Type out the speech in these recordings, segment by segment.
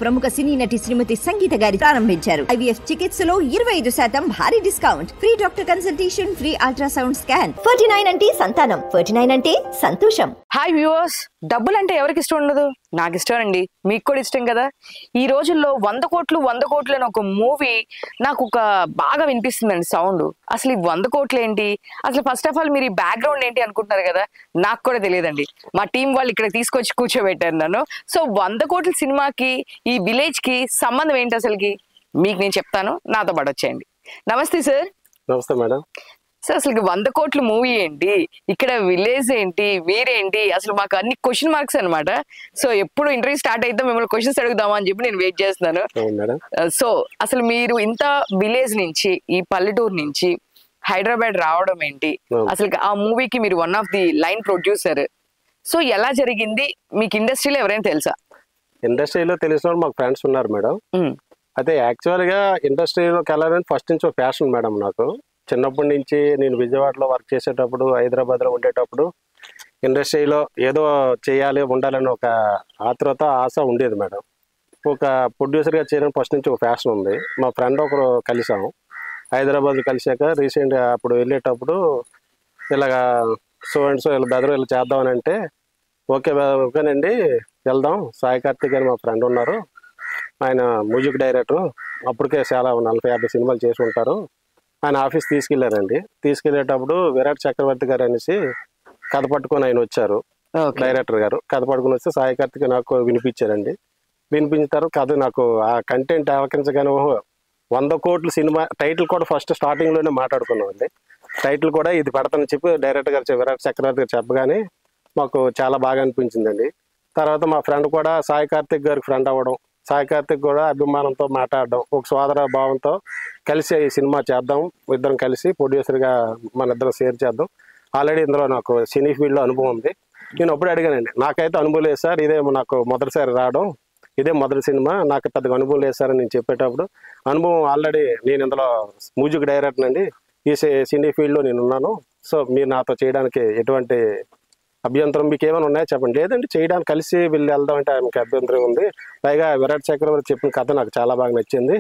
ప్రముఖ సినీ నటి శ్రీమతి సంగీత గారి ప్రారంభించారు. ఐవీఎఫ్ చికిత్సలో 25% భారీ discount, free doctor consultation, free ultrasound scan. 49 అంటే సంతానం, 49 అంటే సంతోషం. హాయ్ వ్యూవర్స్, డబ్బులు అంటే ఎవరికి ఇష్టం ఉండదు? నాకు ఇష్టం అండి, మీకు కూడా ఇష్టం కదా. ఈ రోజుల్లో 100 కోట్లు అని ఒక మూవీ నాకు ఒక బాగా వినిపిస్తుందండి సౌండ్. అసలు ఈ 100 కోట్లు ఏంటి, అసలు ఫస్ట్ ఆఫ్ ఆల్ మీరు ఈ బ్యాక్గ్రౌండ్ ఏంటి అనుకుంటున్నారు కదా, నాకు కూడా తెలియదండి. మా టీం వాళ్ళు ఇక్కడ తీసుకొచ్చి కూర్చోబెట్టారు నన్ను. సో 100 కోట్ల సినిమాకి ఈ విలేజ్ కి సంబంధం ఏంటి అసలుకి మీకు నేను చెప్తాను, నాతో పాటు వచ్చేయండి. నమస్తే సార్. నమస్తే మేడం. సార్ అసలు 100 కోట్ల మూవీ ఏంటి, ఇక్కడ విలేజ్ ఏంటి, మీరేంటి, అసలు మాకు అన్ని క్వశ్చన్ మార్క్స్ అనమాట. సో ఎప్పుడు ఇంటర్వ్యూ స్టార్ట్ అయితే మిమ్మల్ని క్వశ్చన్స్ అడుగుదామా అని చెప్పి నేను వెయిట్ చేస్తున్నాను. సో అసలు మీరు ఇంత విలేజ్ నుంచి, ఈ పల్లెటూరు నుంచి హైదరాబాద్ రావడం ఏంటి, అసలు ఆ మూవీకి మీరు one of the line producer. So ఎలా జరిగింది, మీకు ఇండస్ట్రీలో ఎవరైనా తెలుసా? ఇండస్ట్రీలో తెలిసిన మాకు ఫ్రెండ్స్ ఉన్నారు మేడం. అయితే యాక్చువల్ గా ఇండస్ట్రీలోకి వెళ్ళాలని ఫస్ట్ నుంచి ఒక ప్యాషన్ మేడం. నాకు చిన్నప్పటి నుంచి నేను విజయవాడలో వర్క్ చేసేటప్పుడు, హైదరాబాద్లో ఉండేటప్పుడు ఇండస్ట్రీలో ఏదో చేయాలి ఉండాలని ఒక ఆతృత, ఆశ ఉండేది మేడం. ఒక ప్రొడ్యూసర్గా చేయాలని ఫస్ట్ నుంచి ఒక ప్యాషన్ ఉంది. మా ఫ్రెండ్ ఒకరు కలిసాము హైదరాబాద్లో. కలిసాక రీసెంట్గా అప్పుడు వెళ్ళేటప్పుడు ఇలాగా సో అండ్ సో ఇలా బెదరు ఇలా చేద్దామని అంటే, ఓకేనండి వెళ్దాం, సాయి కార్తిక్ అని మా ఫ్రెండ్ ఉన్నారు, ఆయన మ్యూజిక్ డైరెక్టర్, అప్పటికే చాలా 40-50 సినిమాలు చేసి ఉంటారు, ఆయన ఆఫీస్ తీసుకెళ్లారండి. తీసుకెళ్లేటప్పుడు విరాట్ చక్రవర్తి గారు అనేసి కథ పట్టుకొని ఆయన వచ్చారు, డైరెక్టర్ గారు. కథ పట్టుకొని వస్తే సాయి కార్తిక్ నాకు వినిపించారండి. వినిపించిన తర్వాత కథ నాకు ఆ కంటెంట్ ఆలకించగానే 100 కోట్ల సినిమా టైటిల్ కూడా ఫస్ట్ స్టార్టింగ్ లోనే మాట్లాడుకున్నాం అండి. టైటిల్ కూడా ఇది పెడతానని చెప్పి డైరెక్టర్ గారు విరాట్ చక్రవర్తి గారు చెప్పగానే మాకు చాలా బాగా అనిపించిందండి. తర్వాత మా ఫ్రెండ్ కూడా సాయి కార్తిక్ గారికి ఫ్రెండ్ అవ్వడం, సాయి కార్తిక్ కూడా అభిమానంతో మాట్లాడడం, ఒక సోదర భావంతో కలిసి ఈ సినిమా చేద్దాం, ఇద్దరం కలిసి ప్రొడ్యూసర్గా మన ఇద్దరం షేర్ చేద్దాం. ఆల్రెడీ ఇందులో నాకు సినీ ఫీల్డ్లో అనుభవం ఉంది. నేను అప్పుడు అడిగానండి, నాకైతే అనుభవం లేదు సార్, ఇదే నాకు మొదటిసారి రావడం, ఇదే మొదటి సినిమా, నాకు పెద్దగా అనుభవం లేదు సార్ అని నేను చెప్పేటప్పుడు, అనుభవం ఆల్రెడీ నేను ఇందులో మ్యూజిక్ డైరెక్టర్ అండి, ఈ సినీ ఫీల్డ్లో నేను ఉన్నాను, సో మీరు నాతో చేయడానికి ఎటువంటి అభ్యంతరం మీకు ఏమైనా ఉన్నాయో చెప్పండి. లేదంటే చేయడానికి కలిసి వెళ్ళి వెళ్దాం అంటే ఆయనకి అభ్యంతరం ఉంది. పైగా విరాట్ చక్రవర్తి చెప్పిన కథ నాకు చాలా బాగా నచ్చింది.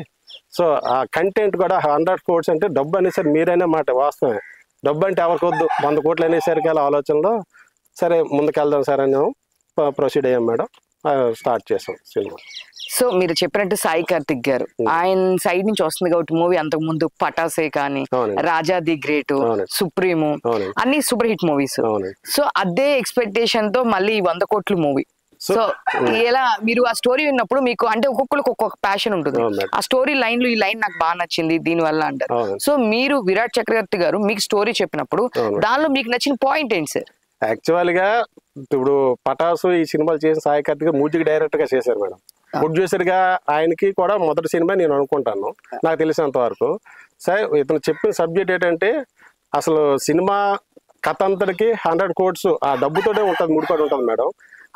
సో ఆ కంటెంట్ కూడా 100 కోట్స్ అంటే డబ్బు అనేసరి మీరైనా మాట వాస్తవమే, డబ్బు అంటే ఎవరికి వద్దు, 100 కోట్లు అనేసరికి అలా ఆలోచనలో సరే ముందుకెళ్దాం సార్ అని ప్రొసీడ్ అయ్యాం మేడం. స్టార్ట్ చేసాం సినిమా. సో మీరు చెప్పినట్టు సాయి కార్తిక్ గారు ఆయన సైడ్ నుంచి వస్తుంది కాబట్టి మూవీ, అంతకు ముందు పటాసే కానీ, రాజా ది గ్రేట్, సుప్రీము అన్ని సూపర్ హిట్ మూవీస్. సో అదే ఎక్స్పెక్టేషన్ తో మళ్ళీ 100 కోట్ల మూవీ. సో ఎలా మీరు ఆ స్టోరీ విన్నప్పుడు మీకు అంటే ఒక్కొక్కరికి ఒక్కొక్క ప్యాషన్ ఉంటుంది, ఆ స్టోరీ లైన్ లో ఈ లైన్ నాకు బాగా నచ్చింది దీని వల్ల అంటారు. సో మీరు విరాట్ చక్రవర్తి గారు మీకు స్టోరీ చెప్పినప్పుడు దానిలో మీకు నచ్చిన పాయింట్ ఏంటి సార్? యాక్చువల్ గా ఇప్పుడు పటాసు ఈ సినిమాలు చేసిన సాయి కార్తిక్ మ్యూజిక్ డైరెక్టర్ గా చేశారు మేడం. ప్రొడ్యూసర్ గా ఆయనకి కూడా మొదటి సినిమా నేను అనుకుంటాను, నాకు తెలిసినంత వరకు. సార్ ఇతను చెప్పిన సబ్జెక్ట్ ఏంటంటే, అసలు సినిమా కథ అంతటికి 100 కోట్స్ ఆ డబ్బుతోనే ఉంటుంది, ముడిపడి ఉంటుంది మేడం.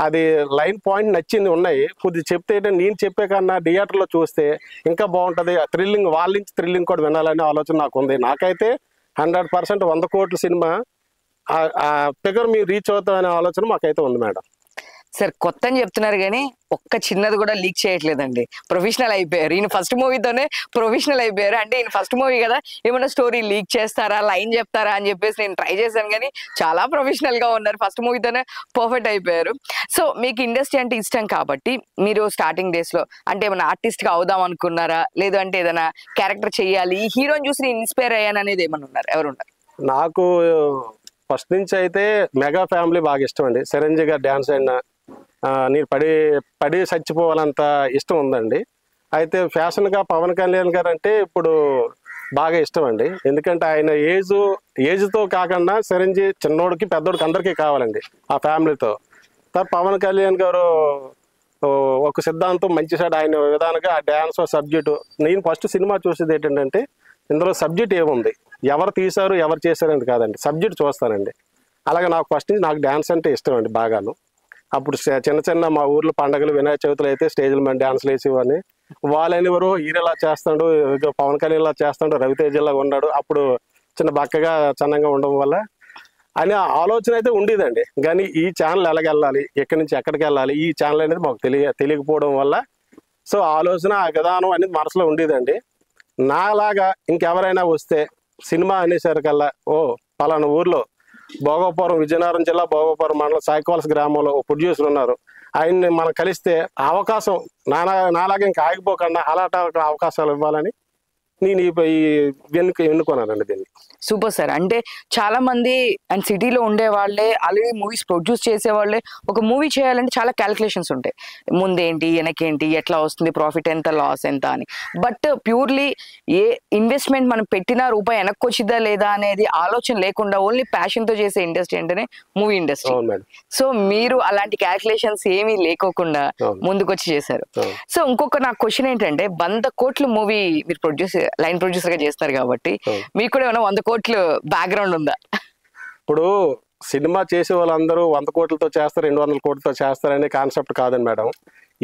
అది లైన్ పాయింట్ నచ్చింది ఉన్నాయి, కొద్దిగా చెప్తే నేను చెప్పే కన్నా థియేటర్లో చూస్తే ఇంకా బాగుంటుంది, థ్రిల్లింగ్ వాళ్ళ నుంచి థ్రిల్లింగ్ కూడా వినాలనే ఆలోచన నాకు ఉంది. నాకైతే 100% 100 కోట్ల సినిమా ఆ ఫిగర్ మీరు రీచ్ అవుతాం అనే ఆలోచన మాకైతే ఉంది మేడం. సార్ కొత్త అని చెప్తున్నారు కానీ ఒక్క చిన్నది కూడా లీక్ చేయట్లేదండి, ప్రొఫెషనల్ అయిపోయారు. ఈయన ఫస్ట్ మూవీతోనే ప్రొఫెషనల్ అయిపోయారు. అంటే ఈయన ఫస్ట్ మూవీ కదా, ఏమైనా స్టోరీ లీక్ చేస్తారా, లైన్ చెప్తారా అని చెప్పేసి నేను ట్రై చేశాను కానీ చాలా ప్రొఫెషనల్ గా ఉన్నారు, ఫస్ట్ మూవీతోనే పర్ఫెక్ట్ అయిపోయారు. సో మీకు ఇండస్ట్రీ అంటే ఇష్టం కాబట్టి మీరు స్టార్టింగ్ డేస్ లో అంటే ఏమైనా ఆర్టిస్ట్ గా అవుదాం అనుకున్నారా, లేదు అంటే ఏదైనా క్యారెక్టర్ చేయాలి, ఈ హీరోని చూసి నేను ఇన్స్పైర్ అయ్యాను అనేది ఏమన్నా ఉన్నారు? ఎవరున్నారు? నాకు ఫస్ట్ నుంచి అయితే మెగా ఫ్యామిలీ బాగా ఇష్టం అండి. చిరంజీవి గారు డ్యాన్స్ అయినా నేను పడి చచ్చిపోవాలంత ఇష్టం ఉందండి. అయితే ఫ్యాషన్గా పవన్ కళ్యాణ్ గారు అంటే ఇప్పుడు బాగా ఇష్టం అండి. ఎందుకంటే ఆయన ఏజ్తో కాకుండా చిరంజీవి చిన్నోడికి పెద్దోడికి అందరికీ కావాలండి ఆ ఫ్యామిలీతో. పవన్ కళ్యాణ్ గారు ఒక సిద్ధాంతం మంచి సైడ్ ఆయన విధానంగా ఆ డ్యాన్స్ సబ్జెక్టు. నేను ఫస్ట్ సినిమా చూసేది ఏంటంటే ఇందులో సబ్జెక్ట్ ఏముంది, ఎవరు తీశారు ఎవరు చేశారని కాదండి, సబ్జెక్ట్ చూస్తానండి. అలాగే నాకు ఫస్ట్ నుంచి నాకు డ్యాన్స్ అంటే ఇష్టం అండి బాగాను. అప్పుడు చిన్న మా ఊర్లో పండగలు వినాయక చవితులు అయితే స్టేజ్ల మీద డ్యాన్స్లు వేసేవాడిని. వాళ్ళెవరు హీరోలా చేస్తాడు, పవన్ కళ్యాణ్ ఇలా చేస్తాడు, రవితేజలా ఉన్నాడు, అప్పుడు చిన్న బక్కగా చన్నంగా ఉండడం వల్ల అనే ఆలోచన అయితే ఉండేదండి. కానీ ఈ ఛానల్ ఎలాగెళ్ళాలి, ఎక్కడి నుంచి ఎక్కడికి వెళ్ళాలి, ఈ ఛానల్ అనేది మాకు తెలియకపోవడం వల్ల సో ఆలోచన ఆ విధానం అనేది మనసులో ఉండేదండి. నాలాగా ఇంకెవరైనా వస్తే సినిమా అనేసరికల్లా పలానా ఊర్లో భోగపురం, విజయనగరం జిల్లా భోగపురం మండలం సాయికవలస గ్రామంలో ప్రొడ్యూసర్ ఉన్నారు, ఆయన్ని మనం కలిస్తే అవకాశం నాలాగా ఇంకా ఆగిపోకుండా అలాంటి అవకాశాలు ఇవ్వాలని నేను ఎన్నుకున్నానండి దీన్ని. Super sir. అంటే చాలా మంది అండ్ సిటీలో ఉండే వాళ్ళే ఆల్రెడీ మూవీస్ ప్రొడ్యూస్ చేసే వాళ్ళే ఒక మూవీ చేయాలంటే చాలా క్యాలిక్యులేషన్స్ ఉంటాయి, ముందేంటి వెనకేంటి, ఎట్లా వస్తుంది, ప్రాఫిట్ ఎంత, లాస్ ఎంత అని. బట్ ప్యూర్లీ ఏ ఇన్వెస్ట్మెంట్ మనం పెట్టినా రూపాయి వెనక్కి వచ్చిద్దా లేదా అనేది ఆలోచన లేకుండా ఓన్లీ ప్యాషన్ తో చేసే ఇండస్ట్రీ అంటేనే మూవీ ఇండస్ట్రీ. సో మీరు అలాంటి క్యాలిక్యులేషన్స్ ఏమీ లేకోకుండా ముందుకొచ్చి చేశారు. సో ఇంకొక నా క్వశ్చన్ ఏంటంటే 100 కోట్ల మూవీ మీరు లైన్ ప్రొడ్యూసర్ గా చేస్తారు కాబట్టి మీకు కూడా ఏమైనా 100 కోట్లు బ్యాక్గ్రౌండ్ ఉందా? ఇప్పుడు సినిమా చేసే వాళ్ళందరూ 100 కోట్లతో చేస్తారు, 200 కోట్లతో చేస్తారనే కాన్సెప్ట్ కాదండి మేడం.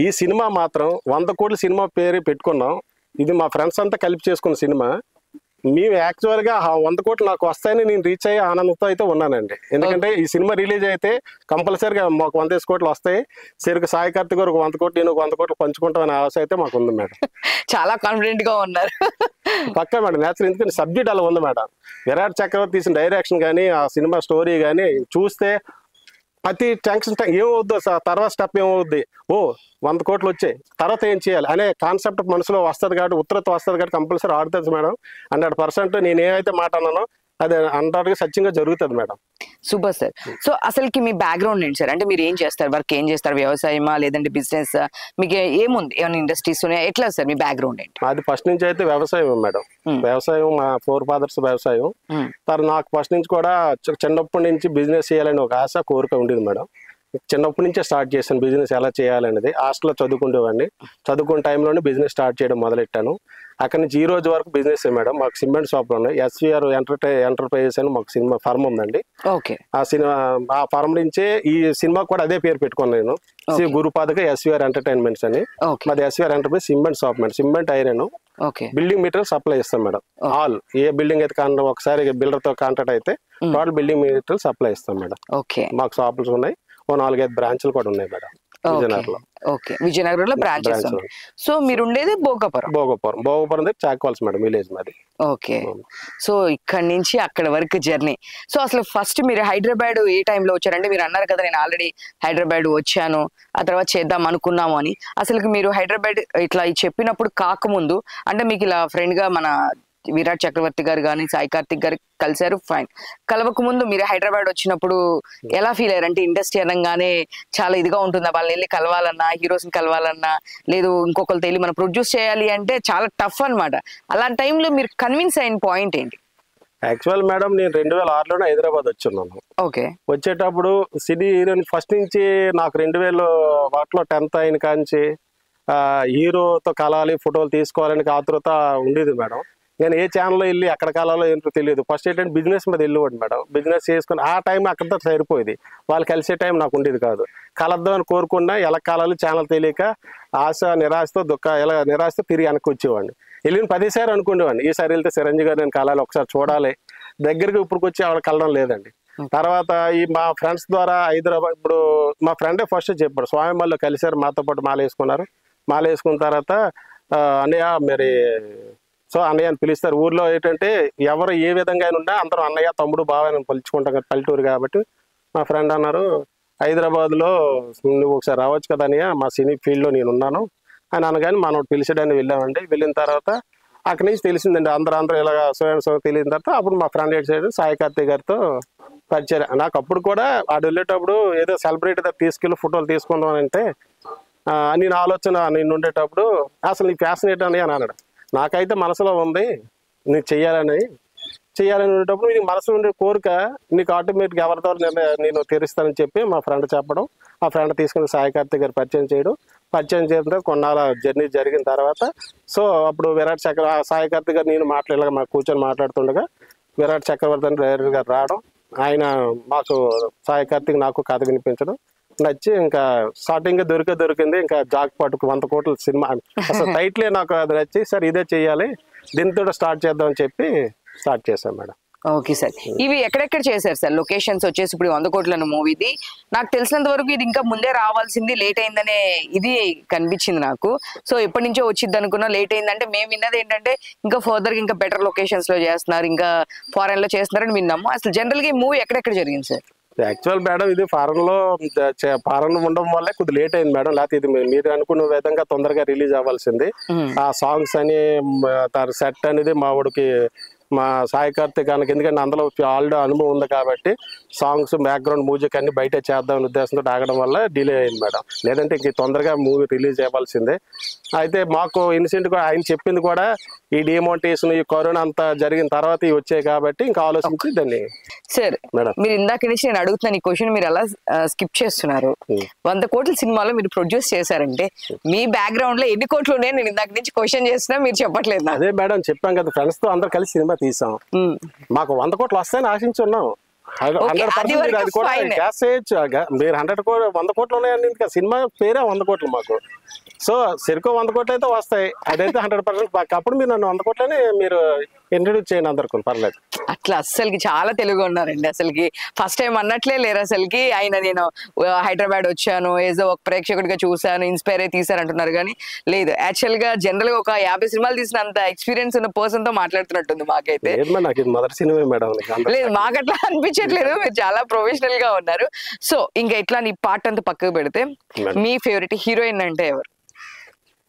ఈ సినిమా మాత్రం 100 కోట్ల సినిమా పేరు పెట్టుకున్నాం. ఇది మా ఫ్రెండ్స్ అంతా కలిపి చేసుకున్న సినిమా. మేము యాక్చువల్గా 100 కోట్లు నాకు వస్తాయని నేను రీచ్ అయ్యి ఆనందంతో అయితే ఉన్నానండి. ఎందుకంటే ఈ సినిమా రిలీజ్ అయితే కంపల్సరీగా మాకు 100 కోట్లు వస్తాయి, సరికి సాయి కార్తిక్ గారు 100 కోట్లు, నేను 100 కోట్లు పంచుకుంటామనే ఆశ అయితే మాకు ఉంది మేడం. చాలా కాన్ఫిడెంట్ గా ఉన్నారు. పక్కా మేడం, నేచురల్. ఎందుకంటే సబ్జెక్ట్ అలా ఉంది మేడం. విరాట్ చక్రవర్తి తీసిన డైరెక్షన్ కానీ ఆ సినిమా స్టోరీ కానీ చూస్తే ప్రతి టెన్షన్ ఏమవుద్దు, తర్వాత స్టెప్ ఏమవుద్ది, 100 కోట్లు వచ్చాయి తర్వాత ఏం చేయాలి అనే కాన్సెప్ట్ మనసులో వస్తుంది కాబట్టి, ఉత్తరత్వం వస్తుంది కాబట్టి కంపల్సరీ ఆడుతుంది మేడం. 100% నేను ఏమైతే మాట అన్నానో అది 100% సత్యంగా జరుగుతుంది మేడం. Super sir. సో అసలుకి మీ బ్యాక్గ్రౌండ్ ఏంటి సార్? అంటే మీరు ఏం చేస్తారు, వర్క్ ఏం చేస్తారు, వ్యవసాయమా లేదంటే బిజినెస్, మీకు ఏముంది, ఏమైనా ఇండస్ట్రీస్ ఉన్నాయా, ఎట్లా సార్ మీ బ్యాక్గ్రౌండ్ ఏంటి? అది ఫస్ట్ నుంచి అయితే వ్యవసాయం మేడం. వ్యవసాయం మా 4 ఫాదర్స్ వ్యవసాయం. నాకు ఫస్ట్ నుంచి కూడా చిన్నప్పటి నుంచి బిజినెస్ చేయాలని ఒక ఆశ, కోరిక ఉండేది మేడం. చిన్నప్పటి నుంచే స్టార్ట్ చేశాను బిజినెస్ ఎలా చేయాలనేది. హాస్టల్లో చదువుకుంటేవాడిని, చదువుకునే టైంలోనే బిజినెస్ స్టార్ట్ చేయడం మొదలెట్టాను. అక్కడి నుంచి ఈ రోజు వరకు బిజినెస్ మేడం. మాకు సిమెంట్ షాప్లు ఉన్నాయి, SVR ఎంటర్ప్రైజెస్ అని మాకు సినిమా ఫర్మ్ ఉందండి. ఆ ఫర్మ్ నుంచే ఈ సినిమా కూడా అదే పేరు పెట్టుకున్నాను నేను, శ్రీ గురుపాదక SVR ఎంటర్టైన్మెంట్స్ అని. మాది SVR enterprise cement shop madam. Cement, iron, building material supply ఇస్తాం మేడం. ఆల్ ఏ బిల్డింగ్ అయితే ఒకసారి బిల్డర్ తో కాంటాక్ట్ అయితే టోటల్ బిల్డింగ్ మెటీరియల్ సప్లై ఇస్తాం మేడం. మాకు షాపులు ఉన్నాయి, 4-5 బ్రాంచ్లు కూడా ఉన్నాయి మేడం విజయనగరంలో బ్రాంచెస్. సో మీరు ఉండేది భోగపురం దగ్గర చాక్వాల్స్ మేడం, విలేజ్ మాది. ఓకే. సో ఇక్కడ నుంచి అక్కడ వరకు జర్నీ. సో అసలు ఫస్ట్ మీరు హైదరాబాద్ ఏ టైంలో వచ్చారంటే, మీరు అన్నారు కదా నేను ఆల్రెడీ హైదరాబాద్ వచ్చాను, ఆ తర్వాత చేద్దాం అనుకున్నాము అని. అసలు మీరు హైదరాబాద్ ఇట్లా చెప్పినప్పుడు కాకముందు అంటే మీకు ఇలా ఫ్రెండ్ గా మన విరాట్ చక్రవర్తి గారు కానీ సాయి కార్తిక్ గారు కలిశారు, ఫైన్. కలవక ముందు మీరు హైదరాబాద్ వచ్చినప్పుడు ఎలా ఫీల్ అయ్యారు? అంటే ఇండస్ట్రీ అనగానే చాలా ఇదిగా ఉంటుందా, వాళ్ళని వెళ్ళి కలవాలన్నా, హీరోస్ ని కలవాలన్నా, లేదు ఇంకొకరితో వెళ్ళి మనం ప్రొడ్యూస్ చేయాలి అంటే చాలా టఫ్ అనమాట. అలాంటి టైంలో మీరు కన్విన్స్ అయిన పాయింట్ ఏంటి? యాక్చువల్ మేడం నేను 2006లోనే హైదరాబాద్ వచ్చున్నాను. ఓకే. వచ్చేటప్పుడు సినీ హీరోని ఫస్ట్ నుంచి నాకు 2001లో 10th అయిన కాంచి హీరోతో కలాలి, ఫోటోలు తీసుకోవాలని ఆతృత ఉండేది మేడం. నేను ఏ ఛానల్లో వెళ్ళి ఎక్కడ కలాలో ఏంటో తెలియదు. ఫస్ట్ ఏంటంటే బిజినెస్ మీద వెళ్ళేవాడు మేడం. బిజినెస్ చేసుకుని ఆ టైం అక్కడితో సరిపోయేది, వాళ్ళు కలిసే టైం నాకు ఉండేది కాదు. కలద్దామని కోరుకున్నా ఎలా కలాలి ఛానల్ తెలియక ఆశ నిరాశతో ఎలా నిరాశతో తిరిగి వెనక్కి వచ్చేవాడిని. వెళ్ళిన 10 సార్లు అనుకునేవాడిని ఈసారి వెళ్తే చిరంజీవి గారు నేను కలాలి, ఒకసారి చూడాలి. దగ్గరికి ఇప్పుడు వచ్చి ఆవిడ కలడం లేదండి. తర్వాత ఈ మా ఫ్రెండ్స్ ద్వారా హైదరాబాద్, ఇప్పుడు మా ఫ్రెండే ఫస్ట్ చెప్పాడు, స్వామిమల్లో కలిశారు, మాతో పాటు మాల వేసుకున్నారు. మాల వేసుకున్న తర్వాత అన్నయ్య మరి సో అన్నయ్య అని పిలుస్తారు. ఊర్లో ఏంటంటే ఎవరు ఏ విధంగా ఉన్నా అందరూ అన్నయ్య, తమ్ముడు, బావ అని పిలుచుకుంటాం కదా, పల్లెటూరు కాబట్టి. మా ఫ్రెండ్ అన్నారు, హైదరాబాద్లో నువ్వు ఒకసారి రావచ్చు కదా అన్నయ్య, మా సినీ ఫీల్డ్లో నేను ఉన్నాను అని అనగానే మనం పిలిచడానికి వెళ్ళామండి. వెళ్ళిన తర్వాత అక్కడి నుంచి తెలిసిందండి, అందరూ ఇలాగ సో తెలిసిన తర్వాత అప్పుడు మా friend eight side Sai Karthik గారితో పరిచయం. నాకు అప్పుడు కూడా వాడు వెళ్ళేటప్పుడు ఏదో సెలబ్రిటీ దగ్గర తీసుకెళ్ళి ఫోటోలు తీసుకుందాం అంటే నేను ఆలోచన నేను ఉండేటప్పుడు అసలు నీ ఫ్యాసినేట్ అని అన్నాడు. నాకైతే మనసులో ఉంది నీకు చెయ్యాలని ఉండేటప్పుడు నీకు మనసులో ఉండే కోరిక నీకు ఆటోమేటిక్గా ఎవరితో నేను తీరుస్తానని చెప్పి మా ఫ్రెండ్ చెప్పడం, ఆ ఫ్రెండ్ తీసుకుని సాయి కార్తిక్ గారు పరిచయం చేయడం తర్వాత కొన్నాళ్ళ జర్నీ జరిగిన తర్వాత సో అప్పుడు సాయి కార్తిక్ గారు నేను మాకు కూర్చొని మాట్లాడుతుండగా విరాట్ చక్రవర్తి అని డైరెక్టర్ గారు రావడం, ఆయన మాకు సాయి కార్తిక్ నాకు కథ వినిపించడం నచ్చి ఇంకా స్టార్టింగ్ దొరికింది. ఇంకా జాక్ పాటుకు 100 కోట్ల సినిమా అసలు టైటిలే నాకు అది నచ్చి సార్ ఇదే చెయ్యాలి, దీంతో స్టార్ట్ చేద్దామని చెప్పి స్టార్ట్ చేశాం మేడం. ఓకే సార్, ఇవి ఎక్కడెక్కడ చేశారు సార్ లొకేషన్స్ వచ్చేసి? ఇప్పుడు 100 కోట్ల మూవీది నాకు తెలిసినంత వరకు ఇది ఇంకా ముందే రావాల్సింది, లేట్ అయిందనే ఇది కనిపించింది నాకు. సో ఎప్పటి నుంచో వచ్చింది అనుకున్నా, లేట్ అయిందంటే మేము విన్నది ఏంటంటే ఇంకా ఫర్దర్ ఇంకా బెటర్ లొకేషన్స్ లో చేస్తున్నారు, ఇంకా ఫారెన్ లో చేస్తున్నారని విన్నాము. అసలు జనరల్ గా ఈ మూవీ ఎక్కడెక్కడ జరిగింది సార్? యాక్చువల్ మేడం ఇది ఫారెన్ ఉండడం వల్లే కొద్దిగా లేట్ అయింది మేడం. లేకపోతే ఇది మీరు అనుకున్న విధంగా తొందరగా రిలీజ్ అవ్వాల్సింది. ఆ సాంగ్స్ అని సెట్ అనేది మా వాడికి మా సాయి కార్తిక్ గారికి, ఎందుకంటే అందులో ఆల్రెడీ అనుభవం ఉంది కాబట్టి సాంగ్స్ బ్యాక్గ్రౌండ్ మ్యూజిక్ అన్ని బయట చేద్దామనే ఉద్దేశంతో ఆగడం వల్ల డిలే అయింది మేడం. లేదంటే ఇంక తొందరగా మూవీ రిలీజ్ అవ్వాల్సిందే. అయితే మాకు ఇన్సిడెంట్ కూడా ఆయన చెప్పింది కూడా ఈ డిమోనిటైజేషన్ ఈ కరోనా అంతా జరిగిన తర్వాత ఇవి వచ్చాయి కాబట్టి ఇంకా ఆలోచించి దాన్ని. సార్ మీరు ఇందాక నుంచి నేను అడుగుతున్నాను ఈ క్వశ్చన్, మీరు అలా స్కిప్ చేస్తున్నారు. 100 కోట్ల సినిమాలో మీరు ప్రొడ్యూస్ చేశారంటే మీ బ్యాక్గ్రౌండ్ లో ఎన్ని కోట్లు ఉన్నాయి? నేను ఇందాక నుంచి క్వశ్చన్ చేస్తున్నా, మీరు చెప్పట్లేదు. అదే మేడం చెప్పాం కదా, ఫ్రెండ్స్ తో అందరు కలిసి సినిమా తీసాం. మాకు 100 కోట్లు వస్తాయని ఆశించున్నాం. 100% అది కూడా గ్యాస్ చేయొచ్చు. మీరు 100 కోట్లు ఉన్నాయని సినిమా పేరే 100 కోట్లు మాకు. సో సరికో 100 కోట్లు అయితే వస్తాయి, అదైతే 100%. అప్పుడు మీరు నన్ను 100 కోట్లని మీరు ఇంట్రడ్యూస్ చేయండి అందరికి, పర్లేదు. అట్లా అసలుకి చాలా తెలుగు ఉన్నారండి. అసలుకి ఫస్ట్ టైం అన్నట్లే లేరు అసలుకి. ఆయన నేను హైదరాబాద్ వచ్చాను, ఏదో ఒక ప్రేక్షకుడిగా చూసాను, ఇన్స్పైర్ అయి తీసారంటున్నారు. కానీ లేదు, యాక్చువల్ గా జనరల్ గా ఒక 50 సినిమాలు తీసినంత ఎక్స్పీరియన్స్ ఉన్న పర్సన్ తో మాట్లాడుతున్నట్టుంది మాకైతే. మొదటి సినిమా మేడం. లేదు మాకు అట్లా అనిపించట్లేదు, మీరు చాలా ప్రొఫెషనల్ గా ఉన్నారు. సో ఇంకా ఇట్లా నీ పార్ట్ అంతా పక్కకు పెడితే మీ ఫేవరెట్ హీరోయిన్ అంటే ఎవరు?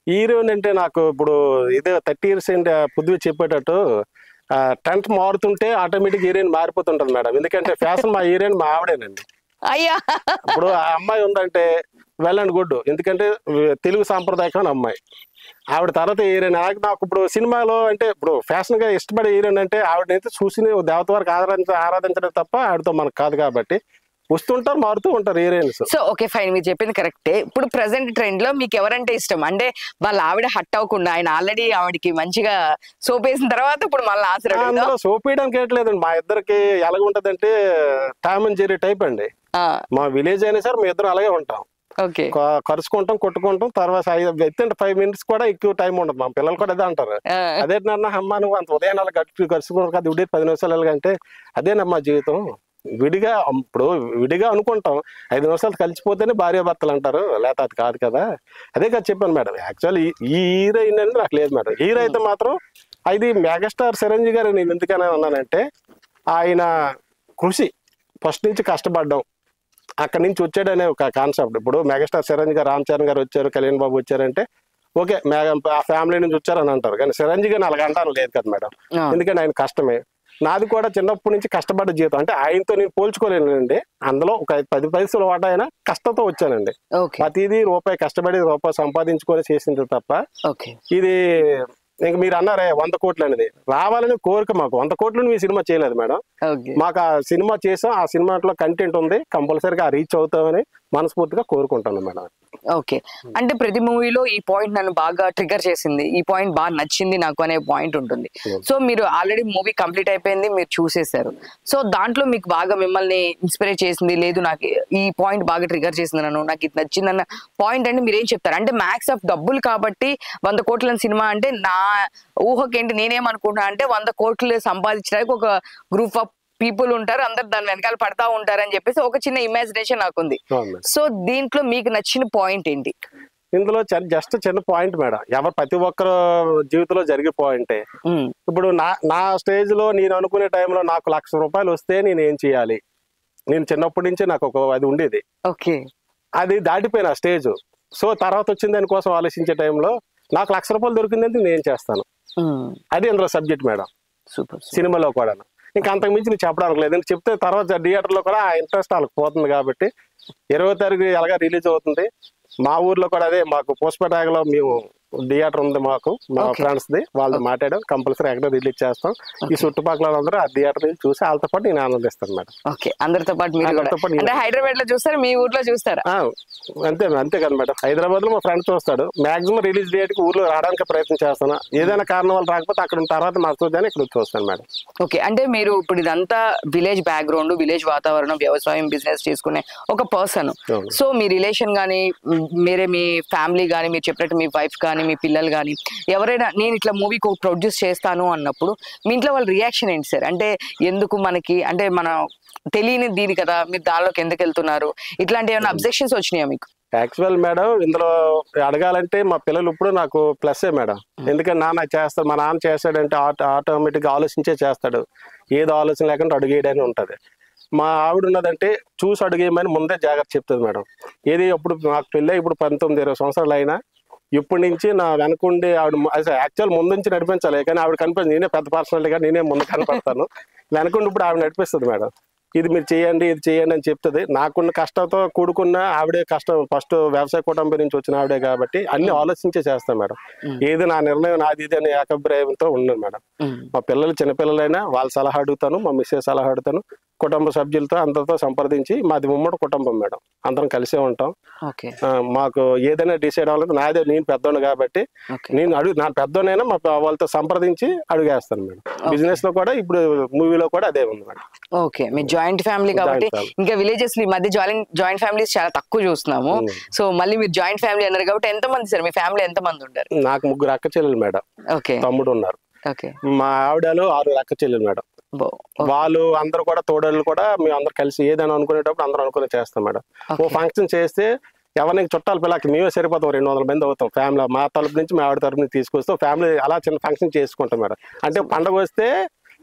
హీరోయిన్ అంటే నాకు ఇప్పుడు ఇదే 30 years పొద్దు చెప్పేటట్టు ట్రెండ్ మారుతుంటే ఆటోమేటిక్ హీరోయిన్ మారిపోతుంటది మేడం. ఎందుకంటే ఫ్యాషన్ మా హీరోయిన్ మా ఆవిడేనండి. అయ్యా ఇప్పుడు ఆ అమ్మాయి ఉందంటే వెల్ అండ్ గుడ్, ఎందుకంటే తెలుగు సాంప్రదాయకమైన అమ్మాయి. ఆవిడ తర్వాత హీరోయిన్. నాకు ఇప్పుడు సినిమాలో అంటే ఇప్పుడు ఫ్యాషన్ గా ఇష్టపడే హీరోయిన్ అంటే ఆవిడనైతే చూసి దేవత వరకు ఆరాధించడం తప్ప ఆవిడతో మనకు కాదు కాబట్టి వస్తుంటారు, మారుతూ ఉంటారు హీరోయిన్స్. సో ఓకే ఫైన్, మీరు చెప్పింది కరెక్టే. ఇప్పుడు ప్రెసెంట్ ట్రెండ్ లో మీకు ఎవరంటే ఇష్టం? అంటే వాళ్ళ ఆవిడ హట్ అవ్వకుండా, ఆయన ఆల్రెడీ ఆవిడకి మంచిగా సోప్ వేసిన తర్వాత ఇప్పుడు మళ్ళీ అందులో సోప్ వేయడానికి ఏట్లేదండి. మా ఇద్దరికి ఎలాగుంటదంటే టామ్ అండ్ జెర్రీ టైప్ అండి. మా విలేజ్ అయినా సరే మీ ఇద్దరు అలాగే ఉంటాం. కరుచుకుంటాం, కొట్టుకుంటాం. తర్వాత 5 minutes కూడా ఎక్కువ టైం ఉండదు. మా పిల్లలు కూడా అదే అంటారు, అదేనన్నా అమ్మ నువ్వు అంత ఉదయం అలా కరుచుకుంటావు కదా, ఉడే 10 నిమిషాలు అంటే అదేనమ్మా జీవితం. విడిగా అనుకుంటాం, 5 నిమిషాలు కలిసిపోతేనే భార్యాభర్తలు అంటారు, లేకపోతే అది కాదు కదా. అదే కదా చెప్పాను మేడం. యాక్చువల్లీ ఈ హీరోయిన్ అనేది నాకు లేదు మేడం. హీరో అయితే మాత్రం అది మెగాస్టార్ చిరంజీవి గారు. నేను ఎందుకనే ఉన్నానంటే ఆయన కృషి ఫస్ట్ నుంచి కష్టపడ్డాం, అక్కడి నుంచి వచ్చాడనే ఒక కాన్సెప్ట్. ఇప్పుడు మెగాస్టార్ చిరంజీవి గారు, రామ్ చరణ్ గారు వచ్చారు, కళ్యాణ్ బాబు వచ్చారంటే ఓకే ఆ ఫ్యామిలీ నుంచి వచ్చారని అంటారు. కానీ చిరంజీవి గారిని అలాగ అంటాను లేదు కదా మేడం, ఎందుకంటే ఆయన కష్టమే. నాది కూడా చిన్నప్పటి నుంచి కష్టపడ్డ జీవితం. అంటే ఆయనతో నేను పోల్చుకోలేనండి. అందులో ఒక 10 పైసలు వాటా అయినా కష్టంతో వచ్చానండి. ప్రతిదీ రూపాయి కష్టపడి రూపాయి సంపాదించుకొని చేసింది తప్ప ఇది ఇంక మీరు అన్నారే 100 కోట్లు అనేది రావాలని కోరిక మాకు. 100 కోట్లు మీ సినిమా చేయలేదు మేడం, మాకు ఆ సినిమా చేసాం. ఆ సినిమాలో కంటెంట్ ఉంది, కంపల్సరీగా రీచ్ అవుతామని మనస్ఫూర్తిగా కోరుకుంటాను మేడం. ఓకే, అంటే ప్రతి మూవీలో ఈ పాయింట్ నన్ను బాగా ట్రిగర్ చేసింది, ఈ పాయింట్ బాగా నచ్చింది నాకు అనే పాయింట్ ఉంటుంది. సో మీరు ఆల్రెడీ మూవీ కంప్లీట్ అయిపోయింది, మీరు చూసేశారు. సో దాంట్లో మీకు బాగా మిమ్మల్ని ఇన్స్పైర్ చేసింది, లేదు నాకు ఈ పాయింట్ బాగా ట్రిగర్ చేసింది, నాకు ఇది నచ్చింది అన్న పాయింట్ అంటే మీరు ఏం చెప్తారు? అంటే మ్యాక్స్ ఆఫ్ డబ్బులు కాబట్టి 100 కోట్ల సినిమా అంటే నా ఊహకేంటి నేనేమనుకుంటున్నా అంటే 100 కోట్లు సంపాదించడానికి ఒక గ్రూప్ ఆఫ్ పీపుల్ ఉంటారు, అందరు దాని వెనకాల పడతా ఉంటారు అని చెప్పేసి ఒక చిన్న ఇమాజినేషన్ నాకుంది. సో దీంట్లో మీకు నచ్చిన పాయింట్ ఏంటి? ఇందులో జస్ట్ చిన్న పాయింట్ మేడం, ప్రతి ఒక్కరు జీవితంలో జరిగే పాయింటే. ఇప్పుడు నా స్టేజ్ లో నేను అనుకునే టైంలో నాకు ₹1,00,000 వస్తే నేను ఏం చేయాలి? నేను చిన్నప్పటి నుంచి నాకు అది ఉండేది, అది దాటిపోయిన స్టేజ్. సో తర్వాత వచ్చిన దానికోసం ఆలోచించే టైంలో నాకు ₹1,00,000 దొరికిందంటే నేను ఏం చేస్తాను, అది అందులో సబ్జెక్ట్ మేడం. సినిమాలో కూడా ఇంకా అంతకు మించి నేను చెప్పడానికి లేదు. చెప్తే తర్వాత థియేటర్ లో కూడా ఆ ఇంట్రెస్ట్ వాళ్ళకి పోతుంది కాబట్టి 20వ తారీఖు ఎలాగా రిలీజ్ అవుతుంది. మా ఊర్లో కూడా అదే మాకు పుష్పటాగలో మేము థియేటర్ ఉంది, మాకు మా ఫ్రెండ్స్ ది, వాళ్ళు మాట్లాడాం కంపల్సరీ ఎక్కడ రిలీజ్ చేస్తాం. ఈ చుట్టుపక్కల అందరూ ఆ థియేటర్ చూసి వాళ్ళతో పాటు నేను ఆనందిస్తాను మేడం. అందరితో పాటు హైదరాబాద్ లో చూస్తారు, మీ ఊర్లో చూస్తారా? అంతే కదా మేడం. హైదరాబాద్ లో మా ఫ్రెండ్ చూస్తాడు, మాక్సిమం రిలీజ్ డేట్ కి ఊర్లో రావడానికి ప్రయత్నం చేస్తాను. ఏదైనా కారణం వల్ల రాకపోతే అక్కడ తర్వాత మర్చిపోతే ఇక్కడ చూస్తాను మేడం. ఓకే, అంటే మీరు ఇప్పుడు ఇదంతా విలేజ్ బ్యాక్గ్రౌండ్, విలేజ్ వాతావరణం, వ్యవసాయం, బిజినెస్ చేసుకునే ఒక పర్సన్. సో మీ రిలేషన్ గానీ, మీ ఫ్యామిలీ గానీ, మీరు చెప్పినట్టు మీ వైఫ్ కానీ, కానీ మీ పిల్లలు కానీ ఎవరైనా నేను ఇట్లా మూవీ ప్రొడ్యూస్ చేస్తాను అన్నప్పుడు మీ ఇంట్లో వాళ్ళ రియాక్షన్ ఏంటి సార్? అంటే ఎందుకు మనకి అంటే మన తెలియని దీని కదా మీరు దానిలోకి ఎందుకు వెళ్తున్నారు, ఇట్లాంటి ఏమైనా అబ్జెక్షన్స్ వచ్చినాయా మీకు? యాక్చువల్ మేడం ఇందులో అడగాలంటే మా పిల్లలు ఇప్పుడు నాకు ప్లస్సే మేడం. ఎందుకంటే నాన్న చేస్తాడు, మా నాన్న చేస్తాడంటే ఆటోమేటిక్గా ఆలోచించే చేస్తాడు, ఏదో ఆలోచన లేకుండా అడుగేయడానికి ఉంటుంది. మా ఆవిడ ఉన్నదంటే చూసి అడుగేయమని ముందే జాగ్రత్త చెప్తుంది మేడం. ఏది అప్పుడు నాకు పెళ్ళి ఇప్పుడు 19-20 సంవత్సరాలు అయినా ఇప్పటి నుంచి నా వెనకుండి ఆవిడ యాక్చువల్ ముందు నుంచి నడిపించాలి, కానీ ఆవిడ కనిపిస్తుంది. నేనే పెద్ద పర్సనాలిటీగా నేనే ముందు కనపడతాను, వెనకుండి ఇప్పుడు ఆవిడ నడిపిస్తుంది మేడం. ఇది మీరు చేయండి, ఇది చేయండి అని చెప్తుంది. నాకున్న కష్టంతో కూడుకున్న ఆవిడే కష్టం, ఫస్ట్ వ్యవసాయ కుటుంబం నుంచి వచ్చిన ఆవిడే కాబట్టి అన్ని ఆలోచించే చేస్తాను మేడం. ఏది నా నిర్ణయం నాది ఇది అనే ఏకాభిప్రాయంతో ఉన్నాను మేడం. మా పిల్లలు చిన్నపిల్లలైనా వాళ్ళ సలహా అడుగుతాను, మా మిస్సెస్ సలహా అడుగుతాను, కుటుంబ సభ్యులతో అందరితో సంప్రదించి. మాది ఉమ్మడి కుటుంబం మేడం, అందరం కలిసే ఉంటాం. మాకు ఏదైనా డిసైడ్ అవ్వాలంటే నాదే, నేను పెద్దోడు కాబట్టి నేను నా పెద్దోనైనా మా వాళ్ళతో సంప్రదించి అడుగేస్తాను మేడం. బిజినెస్ లో కూడా ఇప్పుడు మూవీలో కూడా అదే ఉంది మేడం. ఓకే, మీ జాయింట్ ఫ్యామిలీ కాబట్టి ఇంకా విలేజెస్ ఈ మధ్య జాయింట్ ఫ్యామిలీస్ చాలా తక్కువ చూస్తున్నాము. సో మళ్ళీ మీరు జాయింట్ ఫ్యామిలీ అన్నారు కాబట్టి ఎంత మంది సార్ మీ ఫ్యామిలీ, ఎంత మంది ఉంటారు? నాకు 3 అక్క చెల్లెలు మేడం, తమ్ముడు ఉన్నారు. మా ఆవిడలో 6 అక్క చెల్లెలు మేడం. వాళ్ళు అందరూ కూడా తోడళ్ళు కూడా మేము అందరు కలిసి ఏదైనా అనుకునేటప్పుడు అందరూ అనుకుని చేస్తాం మేడం. ఓ ఫంక్షన్ చేస్తే ఎవరికి చుట్టాలు పిల్లలకి మేమే సరిపోతాం, 200 మంది అవుతాం ఫ్యామిలీ. మా తరపు నుంచి మా ఆవిడ తరపు నుంచి తీసుకొస్తాం ఫ్యామిలీ, అలా చిన్న ఫంక్షన్ చేసుకుంటాం మేడం. అంటే పండగ వస్తే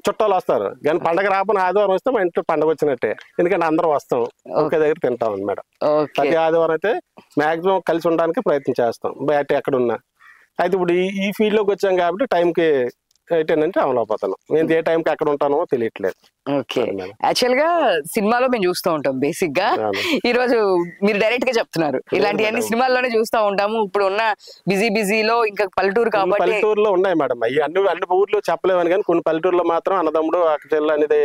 చుట్టాలు వస్తారు, కానీ పండగ రాకపోయినా ఆదివారం వస్తే మా ఇంట్లో పండగ వచ్చినట్టే, ఎందుకంటే అందరం వస్తాం ఒకే దగ్గర తింటాం మేడం. ప్రతి ఆదివారం అయితే మాక్సిమం కలిసి ఉండడానికి ప్రయత్నం చేస్తాం బయట ఎక్కడున్నా. అయితే ఇప్పుడు ఈ ఫీల్డ్ లోకి వచ్చాం కాబట్టి టైంకి ఏంటంటే అమలైపోతాను, నేను ఏ టైంకి ఎక్కడ ఉంటానో తెలియట్లేదు. ఓకే, యాక్చువల్ గా సినిమాలో మేము చూస్తూ ఉంటాం బేసిక్ గా, ఈ రోజు మీరు డైరెక్ట్ గా చెప్తున్నారు ఇలాంటివన్నీ సినిమాల్లోనే చూస్తూ ఉంటాము. ఇప్పుడు ఉన్న బిజీలో ఇంకా పల్లెటూరు కాబట్టి పల్లెటూరులో ఉన్నాయి మేడం, అవి అన్ని ఊర్లో చెప్పలేమని, కానీ కొన్ని పల్లెటూరులో మాత్రం అన్నదమ్ముడు అక్కచెల్ల అనేది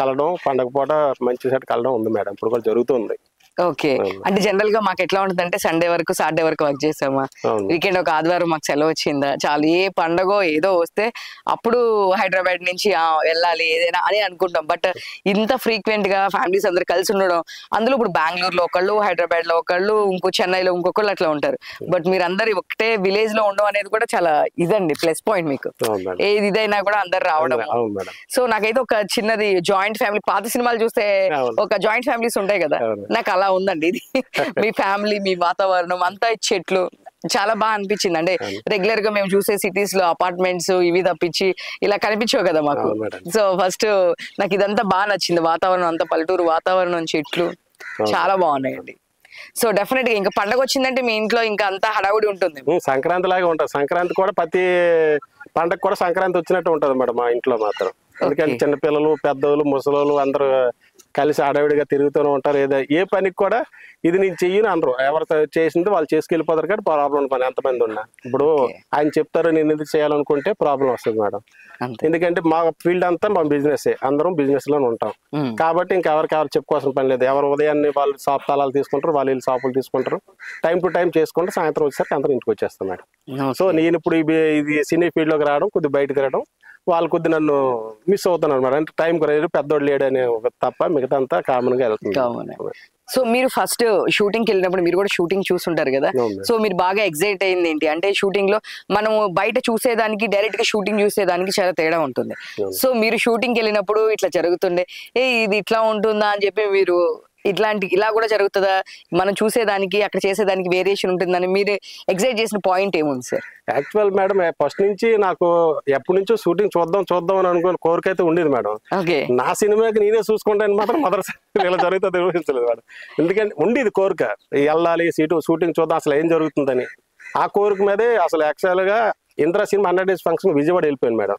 కలడం, పండగ పూట మంచి సెట్ కలడం ఉంది మేడం, ఇప్పుడు కూడా జరుగుతుంది. ఓకే, అంటే జనరల్ గా మాకు ఎట్లా ఉంటుంది అంటే సండే వరకు సాటర్డే వరకు వర్క్ చేసామా, వీకెండ్ ఒక ఆదివారం మాకు సెలవు వచ్చిందా చాలు, ఏ పండగో ఏదో వస్తే అప్పుడు హైదరాబాద్ నుంచి వెళ్ళాలి ఏదైనా అని అనుకుంటాం. బట్ ఇంత ఫ్రీక్వెంట్ గా ఫ్యామిలీస్ అందరు కలిసి ఉండడం, అందులో ఇప్పుడు బెంగళూరులో ఒకళ్ళు, హైదరాబాద్ లో ఒకళ్ళు, ఇంకో చెన్నైలో ఇంకొకళ్ళు అట్లా ఉంటారు. బట్ మీరు అందరు ఒకటే విలేజ్ లో ఉండడం అనేది కూడా చాలా ఇదండి ప్లస్ పాయింట్ మీకు, ఏది ఇదైనా కూడా అందరు రావడం. సో నాకైతే ఒక చిన్నది జాయింట్ ఫ్యామిలీ, పాత సినిమాలు చూస్తే ఒక జాయింట్ ఫ్యామిలీస్ ఉంటాయి కదా, నాకు అలా ఉందండి ఇది. మీ ఫ్యామిలీ, మీ వాతావరణం అంతా చెట్లు చాలా బాగా అనిపించింది. అంటే రెగ్యులర్ గా మేము చూసే సిటీస్ లో అపార్ట్మెంట్స్ ఇవి తప్పించి ఇలా కనిపించవు కదా మాకు. సో ఫస్ట్ నాకు ఇదంతా బాగా నచ్చింది, వాతావరణం అంతా పల్లెటూరు వాతావరణం, చెట్లు చాలా బాగున్నాయండి. సో డెఫినెట్ గా ఇంకా పండగ వచ్చిందంటే మీ ఇంట్లో ఇంకా అంతా హడావుడి ఉంటుంది. సంక్రాంతి లాగా ఉంటుంది, సంక్రాంతి కూడా ప్రతి పండగ కూడా సంక్రాంతి వచ్చినట్టు ఉంటది మేడం మా ఇంట్లో మాత్రం. ఎందుకంటే చిన్నపిల్లలు, పెద్దోళ్ళు, ముసలోళ్ళు అందరూ కలిసి ఆడవిడిగా తిరుగుతూనే ఉంటారు. ఏ పనికి కూడా ఇది నేను చెయ్యను అనరు, ఎవరు చేసింది వాళ్ళు చేసుకెళ్ళిపోతారు కానీ ప్రాబ్లం పని ఎంతమంది ఉన్నా. ఇప్పుడు ఆయన చెప్తారు నేను ఎందుకు చేయాలనుకుంటే ప్రాబ్లం వస్తుంది మేడం, ఎందుకంటే మా ఫీల్డ్ అంతా మా బిజినెస్, అందరం బిజినెస్ లోనే ఉంటాం కాబట్టి ఇంకెవరికి చెప్పుకోవాల్సిన పని లేదు. ఎవరు ఉదయాన్నే వాళ్ళు షాప్ తాళాలు తీసుకుంటారు, వాళ్ళు వీళ్ళు షాపులు తీసుకుంటారు, టైం టు టైం చేసుకుంటారు, సాయంత్రం వచ్చేసరికి అందరూ ఇంటికి వచ్చేస్తాం మేడం. సో నేను ఇప్పుడు ఇది సినీ ఫీల్డ్ లోకి రావడం, కొద్దిగా బయటకు రావడం, వాళ్ళు కొద్ది నన్ను మిస్ అవుతున్నారు మేడం. అంటే టైం కూడా పెద్దోడు లేడు అనే తప్ప మిగతా అంతా కామన్ గా వెళ్తుంది. సో మీరు ఫస్ట్ షూటింగ్ కి వెళ్ళినప్పుడు మీరు కూడా షూటింగ్ చూస్తుంటారు కదా, సో మీరు బాగా ఎగ్జైట్ అయింది ఏంటి అంటే షూటింగ్ లో మనం బయట చూసేదానికి డైరెక్ట్ గా షూటింగ్ చూసేదానికి చాలా తేడా ఉంటుంది. సో మీరు షూటింగ్ కి వెళ్ళినప్పుడు ఇట్లా జరుగుతుండే ఇది ఇట్లా ఉంటుందా అని చెప్పి మీరు ఇలా కూడా జరుగుతుందా, మనం చూసేదానికి అక్కడ చేసేదానికి వేరియేషన్ ఉంటుందని మీరు ఎగ్జైట్ చేసిన పాయింట్ ఏముంది సార్? యాక్చువల్ మేడం ఫస్ట్ నుంచి నాకు ఎప్పటి నుంచో షూటింగ్ చూద్దాం అని అనుకుని కోరిక అయితే ఉండేది మేడం. నా సినిమాకి నేనే చూసుకుంటాను మాత్రం మొదటి ఇలా జరుగుతుంది ఊహించలేదు మేడం. ఎందుకంటే ఉండేది కోరిక, వెళ్ళాలి షూటింగ్ చూద్దాం అసలు ఏం జరుగుతుందని. ఆ కోరిక మీదే అసలు యాక్చువల్ గా Indra cinema 100 days function Vijayawada వెళ్ళిపోయాను మేడం,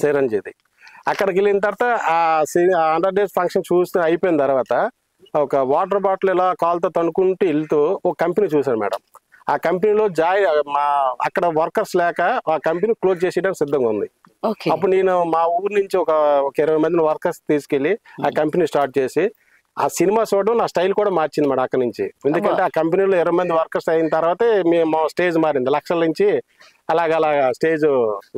చిరంజీవి. అక్కడికి వెళ్ళిన తర్వాత ఆ 100 days ఫంక్షన్ చూస్తే అయిపోయిన తర్వాత ఒక వాటర్ బాటిల్ ఇలా కాలుతో తనుకుంటూ వెళ్తూ ఒక కంపెనీ చూశాను మేడం. ఆ కంపెనీలో అక్కడ వర్కర్స్ లేక ఆ కంపెనీ క్లోజ్ చేసేయడానికి సిద్ధంగా ఉంది. అప్పుడు నేను మా ఊరు నుంచి ఒక 20 మందిని వర్కర్స్ తీసుకెళ్లి ఆ కంపెనీ స్టార్ట్ చేసి ఆ సినిమా చూడడం నా స్టైల్ కూడా మార్చింది మేడం అక్కడి నుంచి. ఎందుకంటే ఆ కంపెనీలో 20 మంది వర్కర్స్ అయిన తర్వాతే మా స్టేజ్ మారింది, లక్షల నుంచి అలాగా స్టేజ్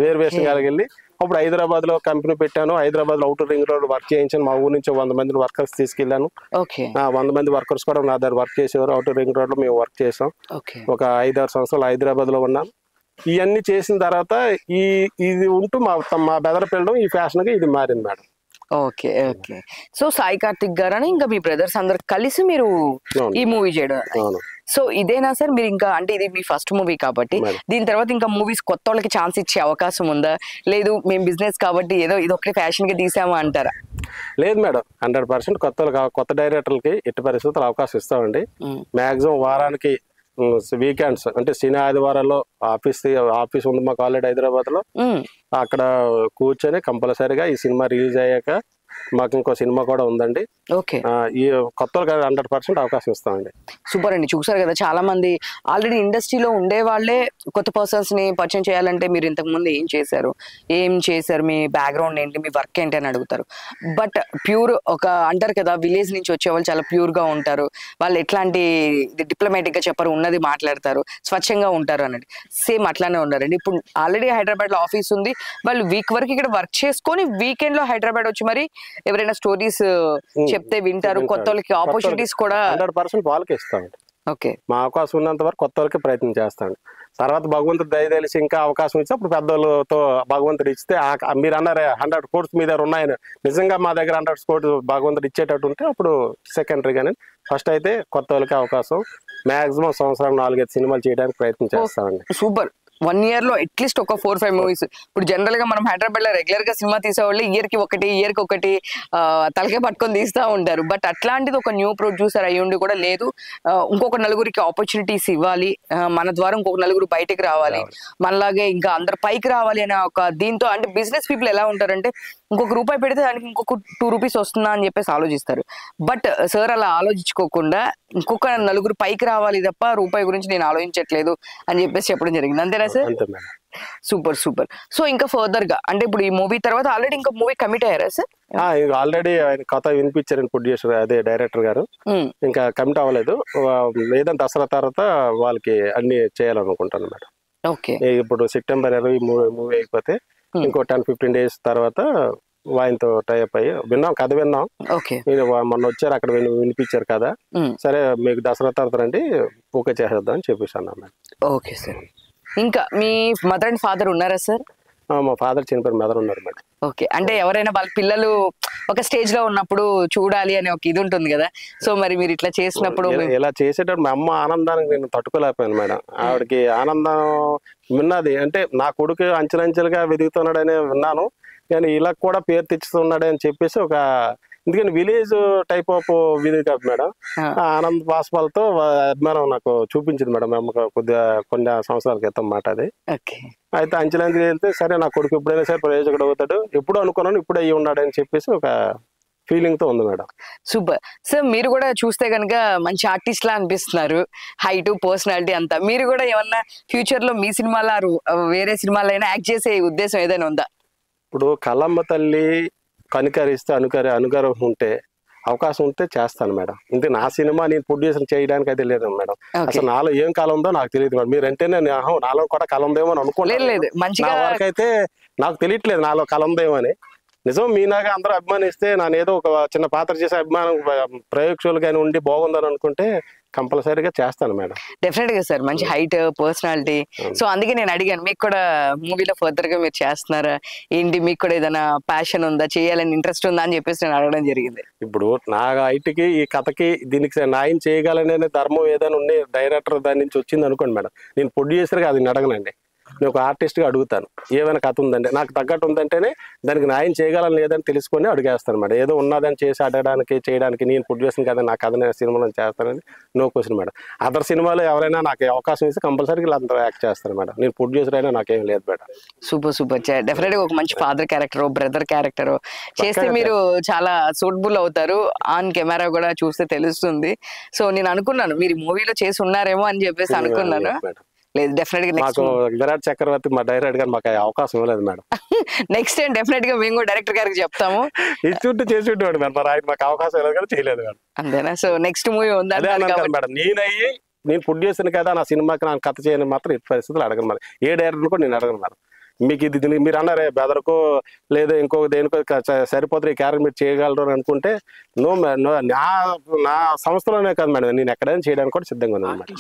వేరియేషన్ కలిగి అప్పుడు హైదరాబాద్ లో కంపెనీ పెట్టాను. హైదరాబాద్ లో అవుటర్ రింగ్ రోడ్ వర్క్ చేయించాను. మా ఊరు నుంచి 100 మందిని వర్కర్స్ తీసుకెళ్లాను. 100 మంది వర్కర్స్ కూడా నా దగ్గర వర్క్ చేసేవారు. అవుటర్ రింగ్ రోడ్ లో మేము వర్క్ చేసాం. ఒక 5-6 సంవత్సరాలు హైదరాబాద్ లో ఉన్నాను. ఇవన్నీ చేసిన తర్వాత ఇది ఉంటూ మా బెదరపల్లి ఈ ఫ్యాషన్ గా ఇది మారింది madam. Okay okay. So Sai Karthik గారు అని ఇంకా మీ బ్రదర్స్ అందరు కలిసి మీరు ఈ మూవీ చేయడం. సో ఇదేనా సార్ మీరు ఇంకా అంటే ఇది మీ ఫస్ట్ మూవీ కాబట్టి దీని తర్వాత ఇంకా మూవీస్ కొత్త వాళ్ళకి ఛాన్స్ ఇచ్చే అవకాశం ఉందా? లేదు మేము బిజినెస్ కాబట్టి ఏదో ఇది ఒకటి ఫ్యాషన్ గా తీసామా అంటారా? లేదు మేడం, 100% కొత్త డైరెక్టర్లకి ఎట్టి పరిస్థితులు అవకాశం ఇస్తామండి. మాక్సిమం వారానికి వీకెండ్స్ అంటే శని ఆదివారాల్లో ఆఫీస్ ఉంది మాకు ఆల్రెడీ హైదరాబాద్ లో. అక్కడ కూర్చొని కంపల్సరీగా ఈ సినిమా రిలీజ్ అయ్యాక మాకు ఇంకో సినిమా కూడా ఉందండి. ఓకే, ఈ కొత్త 100% అవకాశం ఇస్తామండి. సూపర్ అండి. చూసారు కదా, చాలా మంది ఆల్రెడీ ఇండస్ట్రీలో ఉండే వాళ్ళే కొత్త పర్సన్స్ ని పరిచయం చేయాలంటే మీరు ఇంతకు ముందు ఏం చేశారు, మీ బ్యాక్గ్రౌండ్ ఏంటి, మీ వర్క్ ఏంటి అని అడుగుతారు. బట్ ప్యూర్ ఒక అంటారు కదా, విలేజ్ నుంచి వచ్చే వాళ్ళు చాలా ప్యూర్ గా ఉంటారు, వాళ్ళు ఎట్లాంటి డిప్లొమాటిక్ గా చెప్పరు, ఉన్నది మాట్లాడతారు, స్వచ్ఛంగా ఉంటారు అన్నది. సేమ్ అట్లానే ఉన్నారండి. ఇప్పుడు ఆల్రెడీ హైదరాబాద్ లో ఆఫీస్ ఉంది, వాళ్ళు వీక్ వరకు ఇక్కడ వర్క్ చేసుకొని వీకెండ్ లో హైదరాబాద్ వచ్చి మరి ఎవరైనా స్టోరీస్ చెప్తే వింటారు. కొత్త వాళ్ళకి ఆపర్చునిటీస్ కూడా 100% వాళ్ళకి ఇస్తామండి. ఓకే, మా అవకాశం ఉన్నంత వరకు కొత్త వాళ్ళకి ప్రయత్నం చేస్తాను. తర్వాత భగవంతుడు దయ తెలిసి ఇంకా అవకాశం ఇస్తే అప్పుడు పెద్దవాళ్ళతో భగవంతుడు ఇస్తే మీరు అన్నారే 100 crores మీ దగ్గర ఉన్నాయని, నిజంగా మా దగ్గర 100 crores భగవంతుడు ఇచ్చేటట్టు ఉంటే అప్పుడు సెకండరీ. కానీ ఫస్ట్ అయితే కొత్త వాళ్ళకి అవకాశం మాక్సిమం సంవత్సరం 4-5 సినిమాలు చేయడానికి ప్రయత్నం చేస్తామండి. సూపర్. 1 year లో అట్లీస్ట్ ఒక 4-5 మూవీస్. ఇప్పుడు జనరల్ గా మనం హైదరాబాద్ లో రెగ్యులర్ గా సినిమా తీసేవాళ్ళు ఇయర్ కి ఒకటి తలకే పట్టుకొని తీస్తా ఉంటారు. బట్ అట్లాంటిది ఒక న్యూ ప్రొడ్యూసర్ అయ్యుండి కూడా లేదు, ఇంకొక నలుగురికి ఆపర్చునిటీస్ ఇవ్వాలి, మన ద్వారా ఇంకొక నలుగురు బయటకు రావాలి, మనలాగే ఇంకా అందరు పైకి రావాలి అనే ఒక దీంతో. అంటే బిజినెస్ పీపుల్ ఎలా ఉంటారంటే ఇంకొక రూపాయి పెడితే దానికి ఇంకొక 2 rupees వస్తుందా అని చెప్పేసి ఆలోచిస్తారు. బట్ సార్ అలా ఆలోచించుకోకుండా ఇంకొక నలుగురు పైకి రావాలి తప్ప రూపాయి గురించి నేను ఆలోచించట్లేదు అని చెప్పేసి చెప్పడం జరిగింది. అంతేనా సార్? Super super. సో ఇంకా ఫర్దర్ గా అంటే ఇప్పుడు ఈ మూవీ తర్వాత ఆల్రెడీ ఇంకా మూవీ కమిట్ అయ్యారా సార్? ఆల్రెడీ ఆయన కథ వినిపించారు ప్రొడ్యూసర్, అదే డైరెక్టర్ గారు. ఇంకా కమిట్ అవ్వలేదు, ఏదైనా దసరా తర్వాత వాళ్ళకి అన్ని చేయాలనుకుంటాను మేడం. ఓకే, ఇప్పుడు సెప్టెంబర్ 20 మూవీ అయిపోతే ఇంకో 10-15 days తర్వాత ఆయనతో టైప్ అయ్యి కథ విన్నాం. మొన్న వచ్చారు, అక్కడ వినిపించారు కదా, సరే మీకు దసరా తర్వాత రండి ఓకే చేసేద్దాం అని చెప్పేసి అన్నా. Okay sir. ఇంకా మీ మదర్ అండ్ ఫాదర్ ఉన్నారా సార్? మా ఫాదర్ చనిపోయిన, మదర్ ఉన్నారు మేడం. ఓకే, అంటే ఎవరైనా వాళ్ళ పిల్లలు ఒక స్టేజ్ లో ఉన్నప్పుడు చూడాలి అనే ఒక ఇది ఉంటుంది కదా, సో మరి మీరు ఇట్లా చేసినప్పుడు ఇలా చేసేటప్పుడు మా అమ్మ ఆనందానికి నేను తట్టుకోలేకపోయాను మేడం. ఆవిడకి ఆనందం విన్నది అంటే నా కొడుకు అంచెలంచెలుగా వెతుకుతున్నాడనే విన్నాను, కానీ ఇలా కూడా పేరు తెచ్చుతున్నాడు అని చెప్పేసి ఒక, ఎందుకని విలేజ్ టైప్ ఆఫ్ ఇది కాదు మేడం, ఆనంద్ బాష్పాలతో అభిమానం నాకు చూపించింది మేడం అమ్మకు కొన్ని సంవత్సరాల క్రితం మాట అది. అయితే అంచెలంచెలు వెళ్తే సరే నా కొడుకు ఎప్పుడైనా సరే ప్రయోజకుడు అవుతాడు, ఎప్పుడు అనుకున్నాను ఇప్పుడు అయ్యి ఉన్నాడు అని చెప్పేసి ఒక ఫీలింగ్ తో ఉంది మేడం. Super sir. మీరు కూడా చూస్తే కనుక మంచి ఆర్టిస్ట్ లా అనిపిస్తున్నారు, హైట్ పర్సనాలిటీ అంతా. మీరు కూడా ఏమన్నా ఫ్యూచర్ లో మీ సినిమాలో వేరే సినిమాలో అయినా యాక్ట్ చేసే ఉద్దేశం ఏదైనా ఉందా? ఇప్పుడు కలమ్మ తల్లి కనికరిస్తే అనుకరం ఉంటే అవకాశం ఉంటే చేస్తాను మేడం. ఇంతే, నా సినిమా నేను ప్రొడ్యూసర్ చేయడానికి అయితే లేదు మేడం. అసలు నాలో ఏం కళ ఉందో నాకు తెలియదు మేడం. మీరంటేనే నాలో కూడా కళ ఉందేమో అని అనుకోలేదు, నా వరకు అయితే నాకు తెలియట్లేదు నాలో కళ ఉందేమో అని. నిజం మీనాగా అందరూ అభిమానిస్తే నేను ఏదో ఒక చిన్న పాత్ర చేసే అభిమానం ప్రయోగశాలుగానే ఉండి బాగుందని అనుకుంటే కంపల్సరీగా చేస్తాను మేడం. డెఫినెట్ గా సార్, మంచి హైట్ పర్సనాలిటీ. సో అందుకే నేను అడిగాను, మీకు కూడా మూవీలో ఫర్దర్ గా మీరు చేస్తున్నారా ఏంటి, మీకు కూడా ఏదైనా ప్యాషన్ ఉందా, చేయాలని ఇంట్రెస్ట్ ఉందా అని చెప్పేసి నేను అడగడం జరిగింది. ఇప్పుడు నా హైట్ కి ఈ కథకి దీనికి న్యాయం చేయగలనే ధర్మం ఏదైనా ఉండి డైరెక్టర్ దాని నుంచి వచ్చింది అనుకోండి మేడం, నేను ప్రొడ్యూసర్గా అది అడగనండి, నేను ఒక ఆర్టిస్ట్గా అడుగుతాను. ఏమైనా కథ ఉందంటే నాకు తగ్గట్టు ఉందంటేనే దానికి న్యాయం చేయగలను లేదని తెలుసుకొని అడిగేస్తాను మేడం. ఏదో ఉన్నదని చేసి అడగడానికి చేయడానికి నేను ప్రొడ్యూసర్ కదా, నా కథ సినిమాలో చేస్తానని నో క్వశ్చన్ మేడం. అదర్ సినిమాలో ఎవరైనా నాకు అవకాశం ఇస్తే కంపల్సరీగా అందరూ యాక్ట్ చేస్తాను మేడం. నేను ప్రొడ్యూసర్ అయినా నాకేం లేదు మేడం. Super super. డెఫినెట్ గా ఒక మంచి ఫాదర్ క్యారెక్టర్, బ్రదర్ క్యారెక్టర్ చేస్తే మీరు చాలా సూటబుల్ అవుతారు. ఆన్ కెమెరా కూడా చూస్తే తెలుస్తుంది. సో నేను అనుకున్నాను మీరు మూవీలో చేసి ఉన్నారేమో అని చెప్పేసి అనుకున్నాను. లేదు, డెఫినెట్ గా మాకు విరాట్ చక్రవర్తి మా డైరెక్టర్ గారు మాకు అవకాశం ఇవ్వలేదు మేడం. నెక్స్ట్ టైం డెఫినెట్ గా మేము కూడా డైరెక్టర్ గారికి చెప్తాము, ఇచ్చుంటే చేసి ఉంటాడు మేడం. మరి ఆయన మాకు అవకాశం ఇవ్వలేదు కదా, చేయలేదు మేడం. అంతేనా? సో నెక్స్ట్ మూవీ ఉందా మేడం? నేను ప్రొడ్యూసర్ కదా, నా సినిమాకి నాకు కథ చేయని మాత్రం ఈ పరిస్థితులు అడగను మేడం. ఏ డైరెక్టర్ కూడా నేను అడగను మేడం. మీకు ఇది మీరు అన్నారే బెదరకో లేదా ఇంకో దేనికో సరిపోతుంది ఈ క్యారెక్టర్ మీరు చేయగలరు అని అనుకుంటే నా సంస్థలోనే కాదు మేడం, నేను ఎక్కడైనా చేయడానికి కూడా సిద్ధంగా ఉన్నాను మేడం.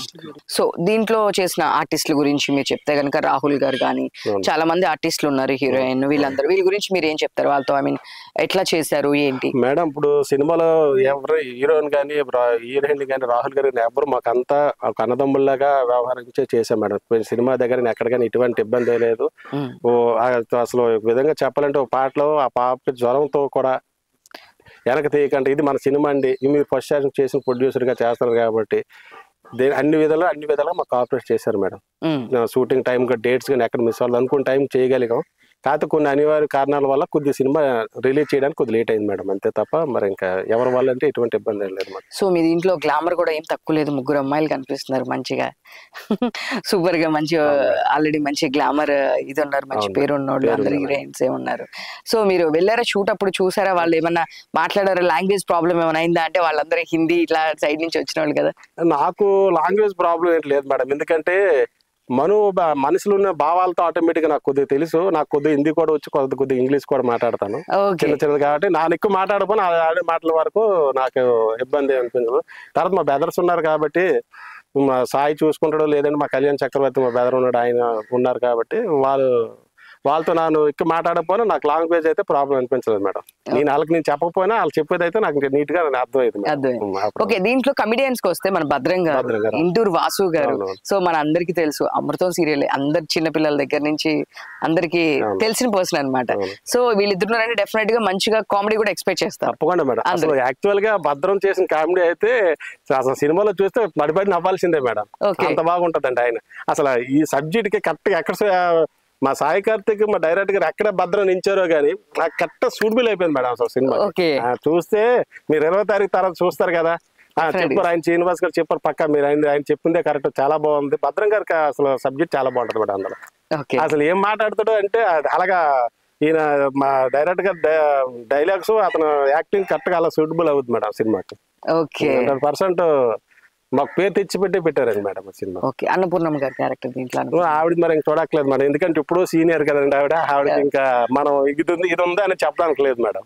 సో దీంట్లో చేసిన ఆర్టిస్టుల గురించి మీరు చెప్తే కనుక రాహుల్ గారు కానీ చాలా మంది ఆర్టిస్టులు ఉన్నారు, హీరోయిన్ వీళ్ళందరూ, వీళ్ళ గురించి మీరు ఏం చెప్తారు? వాళ్ళతో ఐ మీన్ ఎట్లా చేశారు ఏంటి మేడం? ఇప్పుడు సినిమాలో ఎవరు హీరోయిన్ కానీ హీరోయిన్ కానీ రాహుల్ గారు ఎవరు మాకంతా ఒక అన్నదమ్ముల్లాగా వ్యవహరించే చేశాం మేడం. సినిమా దగ్గర ఎక్కడికైనా ఇటువంటి ఇబ్బంది లేదు. అసలు విధంగా చెప్పాలంటే ఒక పాటలో ఆ పాప జ్వరంతో కూడా వెనక తీయకంటే ఇది మన సినిమా అండి, మీరు ఫస్ట్ చేసిన ప్రొడ్యూసర్ గా చేస్తారు కాబట్టి అన్ని విధాలుగా మాకు కోఆపరేట్ చేశారు మేడం. షూటింగ్ టైం డేట్స్ కానీ ఎక్కడ మిస్ అవ్వాలి అనుకున్న టైం చేయగలిగాం. కాకపోతే కొన్ని అనివార్య కారణాల వల్ల కొద్ది సినిమా రిలీజ్ చేయడానికి కొద్ది లేట్ అయింది మేడం, అంతే తప్ప మరి ఇంకా ఎవరి వల్ల అంటే ఎటువంటి ఇబ్బంది ఏం లేదు మేడం. సో మీ దీంట్లో గ్లామర్ కూడా ఏం తక్కువ లేదు, ముగ్గురు అమ్మాయిలు కనిపిస్తున్నారు మంచిగా సూపర్ గా, మంచి ఆల్రెడీ మంచి గ్లామర్ ఇది ఉన్నారు, మంచి పేరు ఉన్నోళ్ళు అందరు హీరోయిన్స్ ఏ ఉన్నారు. సో మీరు వెళ్ళారా షూట్ అప్పుడు, చూసారా వాళ్ళు ఏమన్నా మాట్లాడారా? లాంగ్వేజ్ ప్రాబ్లం ఏమైనా అయిందా? అంటే వాళ్ళందరూ హిందీ ఇట్లా సైడ్ నుంచి వచ్చిన వాళ్ళు కదా. నాకు లాంగ్వేజ్ ప్రాబ్లం ఏంటి లేదు మేడం, ఎందుకంటే మనుషులు ఉన్న భావాలతో ఆటోమేటిక్ గా నాకు కొద్దిగా తెలుసు. నాకు కొద్దిగా హిందీ కూడా వచ్చి కొద్దిగా ఇంగ్లీష్ కూడా మాట్లాడతాను చిన్నది కాబట్టి నాకు ఎక్కువ మాట్లాడకపోయినా ఆడే మాటల వరకు నాకు ఇబ్బంది అనిపించదు. తర్వాత మా బ్రదర్స్ ఉన్నారు కాబట్టి మా సాయి చూసుకుంటాడు, లేదంటే మా కళ్యాణ్ చక్రవర్తి మా బ్రదర్ ఉన్నాడు, ఆయన ఉన్నారు కాబట్టి వాళ్ళతో నేను ఎక్కువ మాట్లాడకపోయినా నాకు లాంగ్వేజ్ అయితే ప్రాబ్లం అనిపించలేదు మేడం. నేను చెప్పకపోయినా వాళ్ళు చెప్పేది అయితే నాకు నీట్ గా అర్థమైంది. ఓకే, దీంట్లో కమిడియన్స్ కి వస్తే మన భద్రం గారు, ఇంటూరు వాసు గారు, సో మన అందరికి తెలుసు అమృతం సీరియల్ అందరు చిన్న పిల్లల దగ్గర నుంచి అందరికి తెలిసిన పర్సన్ అనమాట. సో వీళ్ళిద్దరు అంటే డెఫినెట్ గా మంచిగా కామెడీ కూడా ఎక్స్పెక్ట్ చేస్తారు. తప్పకుండా మేడం. అసలు యాక్చువల్ గా భద్రం చేసిన కామెడీ అయితే అసలు సినిమాలో చూస్తే పడిపడి నవ్వాల్సిందే మేడం, అంత బాగుంటదండి. ఆయన అసలు ఈ సబ్జెక్ట్ కి కరెక్ట్ గా ఎక్కడ మా సాయి కార్తిక్ మా డైరెక్టర్ గారు ఎక్కడ భద్రం నించారో గానీ నాకు కరెక్ట్ సూటబుల్ అయిపోయింది మేడం అసలు సినిమా. చూస్తే మీరు 20వ తారీఖు తర్వాత చూస్తారు కదా, చెప్పారు ఆయన శ్రీనివాస్ గారు చెప్పారు పక్కా, మీరు ఆయన చెప్పిందే కరెక్ట్, చాలా బాగుంది. భద్రం గారికి అసలు సబ్జెక్ట్ చాలా బాగుంటది మేడం. అందులో అసలు ఏం మాట్లాడుతాడో అంటే అలాగా ఈయన మా డైరెక్టర్ గారు డైలాగ్స్ అతను యాక్టింగ్ కరెక్ట్ గా అలా సూటబుల్ అవుతుంది మేడం సినిమాకి. 100% మాకు పేరు తెచ్చిపెట్టే పెట్టారండి మేడం సినిమా. అన్నపూర్ణమ్మ గారి క్యారెక్టర్ దీంట్లో ఆవిడ మరి ఇంక చూడట్లేదు మేడం, ఎందుకంటే ఇప్పుడు సీనియర్ కదండి ఆవిడకి ఇంకా మనం ఇది ఉందా అని చెప్పడానికి లేదు మేడం.